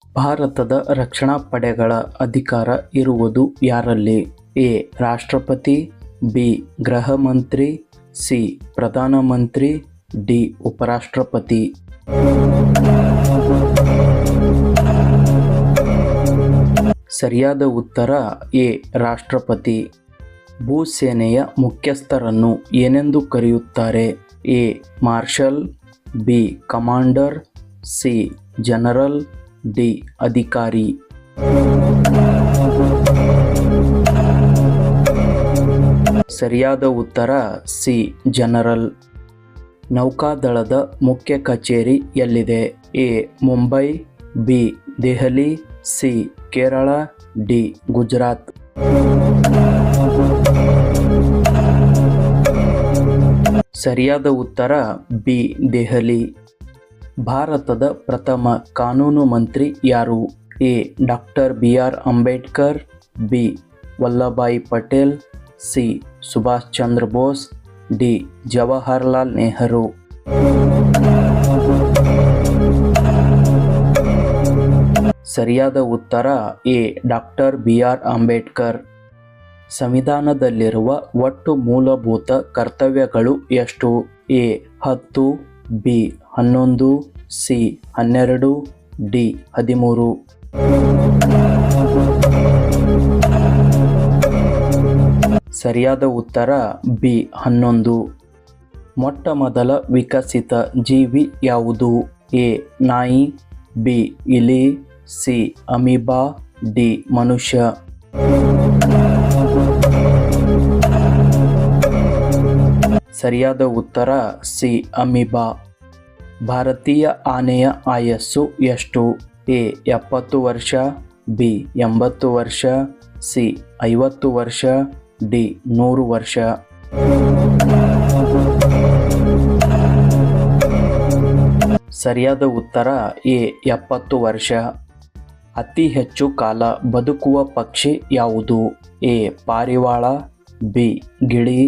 ಭಾರತದ ರಕ್ಷಣಾ ಪಡೆಗಳ ಅಧಿಕಾರ ಇರುವುದು ಯಾರಲ್ಲಿ? ಎ. ರಾಷ್ಟ್ರಪತಿ, ಬಿ. ಗೃಹ ಮಂತ್ರಿ, ಸಿ. ಪ್ರಧಾನಮಂತ್ರಿ, ಡಿ. ಉಪರಾಷ್ಟ್ರಪತಿ. ಸರಿಯಾದ ಉತ್ತರ ಎ. ರಾಷ್ಟ್ರಪತಿ. ಭೂಸೇನೆಯ ಮುಖ್ಯಸ್ಥರನ್ನು ಏನೆಂದು ಕರೆಯುತ್ತಾರೆ? A. Marshal, B. Commander, C. General, D. ಅಧಿಕಾರಿ. ಸರಿಯಾದ ಉತ್ತರ ಸಿ. ಜನರಲ್. ನೌಕಾದಳದ ಮುಖ್ಯ ಕಚೇರಿ ಎಲ್ಲಿದೆ? A. Mumbai, B. Delhi, C. Kerala, D. Gujarat. ಸರಿಯಾದ ಉತ್ತರ ಬಿ. ದೆಹಲಿ. ಭಾರತದ ಪ್ರಥಮ ಕಾನೂನು ಮಂತ್ರಿ ಯಾರು? A. Doctor B R. Ambedkar, B. Vallabhbhai Patel, C. Subhash Chandra Bose, D. Jawaharlal Nehru. ಸರಿಯಾದ ಉತ್ತರ ಎ. Doctor B R. ಅಂಬೇಡ್ಕರ್. ಸಂವಿಧಾನದಲ್ಲಿರುವ ಒಟ್ಟು ಮೂಲಭೂತ ಕರ್ತವ್ಯಗಳು ಎಷ್ಟು? ಎ. 10, ಬಿ. 11, ಸಿ. 12, ಡಿ. 13. ಸರಿಯಾದ ಉತ್ತರ ಬಿ. 11. ಮೊಟ್ಟ ಮೊದಲ ವಿಕಸಿತ ಜೀವಿ ಯಾವುದು? ಎ. ನಾಯಿ, ಬಿ. ಇಲಿ, ಸಿ. Amoeba, D. ಮನುಷ್ಯ. ಸರಿಯಾದ ಉತ್ತರ ಸಿ. ಅಮೀಬಾ. ಭಾರತೀಯ ಆನೆಯ ಆಯಸ್ಸು ಎಷ್ಟು? ಎ. 70 ವರ್ಷ, ಬಿ. 80 ವರ್ಷ, ಸಿ. 50 ವರ್ಷ, ಡಿ. 100 ವರ್ಷ. ಸರಿಯಾದ ಉತ್ತರ ಎ. 70 ವರ್ಷ. ಅತಿ ಹೆಚ್ಚು ಕಾಲ ಬದುಕುವ ಪಕ್ಷಿ ಯಾವುದು? ಎ. ಪಾರಿವಾಳ, ಬಿ. ಗಿಳಿ,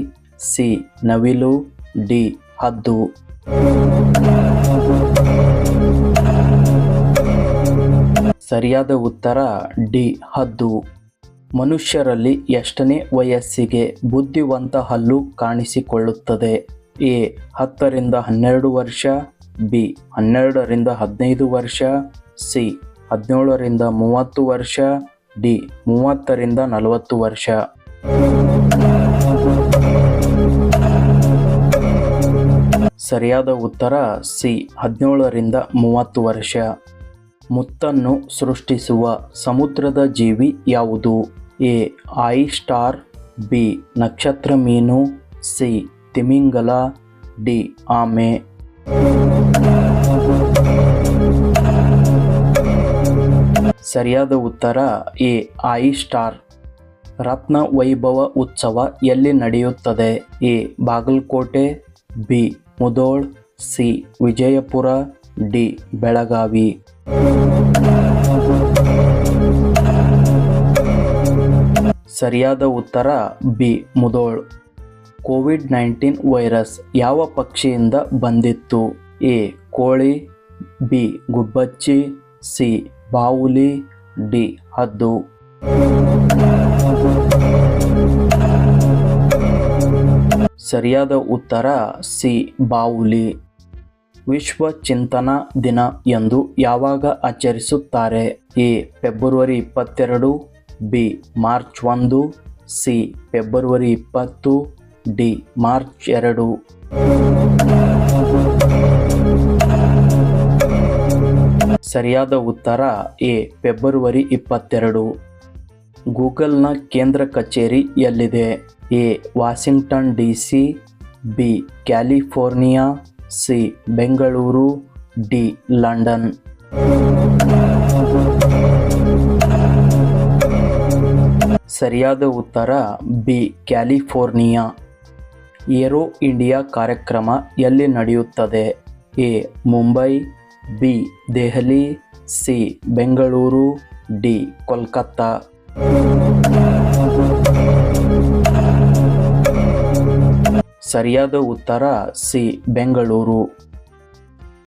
ಸಿ. ನವಿಲು, ಡಿ. ಹದ್ದು. ಸರಿಯಾದ ಉತ್ತರ ಡಿ. ಹದ್ದು. ಮನುಷ್ಯರಲ್ಲಿ ಎಷ್ಟನೇ ವಯಸ್ಸಿಗೆ ಬುದ್ಧಿವಂತ ಹಲ್ಲು ಕಾಣಿಸಿಕೊಳ್ಳುತ್ತದೆ? ಎ. 10 ರಿಂದ 12 ವರ್ಷ, ಬಿ. 12 ರಿಂದ 15 ವರ್ಷ, ಸಿ. 17 ರಿಂದ 30 ವರ್ಷ, ಡಿ. 30 ರಿಂದ 40 ವರ್ಷ. ಸರಿಯಾದ ಉತ್ತರ ಸಿ. 17 ರಿಂದ 30 ವರ್ಷ. ಮುತ್ತನ್ನು ಸೃಷ್ಟಿಸುವ ಸಮುದ್ರದ ಜೀವಿ ಯಾವುದು? ಎ. ಆಯಿ ಸ್ಟಾರ್, ಬಿ. ನಕ್ಷತ್ರ ಮೀನು, ಸಿ. ತಿಮಿಂಗಲ, ಡಿ. ಆಮೆ. ಸರಿಯಾದ ಉತ್ತರ ಎ. ಆಯಿ ಸ್ಟಾರ್. ರತ್ನ ವೈಭವ ಉತ್ಸವ ಎಲ್ಲಿ ನಡೆಯುತ್ತದೆ? A. Bagalkot, B. Mudhol, C. Vijayapura, D. Belagavi. ಸರಿಯಾದ ಉತ್ತರ ಬಿ. ಮುಧೋಳ್. ಕೋವಿಡ್-19 ವೈರಸ್ ಯಾವ ಪಕ್ಷಿಯಿಂದ ಬಂದಿತ್ತು? ಎ. ಕೋಳಿ, ಬಿ. ಗುಬ್ಬಚ್ಚಿ, ಸಿ. ಬಾವುಲಿ, ಡಿ. ಹದ್ದು. ಸರಿಯಾದ ಉತ್ತರ ಸಿ. ಬಾವುಲಿ. ವಿಶ್ವ ಚಿಂತನಾ ದಿನ ಎಂದು ಯಾವಾಗ ಆಚರಿಸುತ್ತಾರೆ? A. February 22, B. March 1, C. February 20, D. March 2. ಸರಿಯಾದ ಉತ್ತರ ಎ. ಫೆಬ್ರವರಿ 22. ಗೂಗಲ್ನ ಕೇಂದ್ರ ಕಚೇರಿ ಎಲ್ಲಿದೆ? A. Washington DC, B. California, C. Bengaluru, D. London. ಸರಿಯಾದ ಉತ್ತರ ಬಿ. ಕ್ಯಾಲಿಫೋರ್ನಿಯಾ. ಏರೋ ಇಂಡಿಯಾ ಕಾರ್ಯಕ್ರಮ ಎಲ್ಲಿ ನಡೆಯುತ್ತದೆ? A. Mumbai, B. Delhi, C. Bengaluru, D. Kolkata. ಸರಿಯಾದ ಉತ್ತರ ಸಿ. ಬೆಂಗಳೂರು.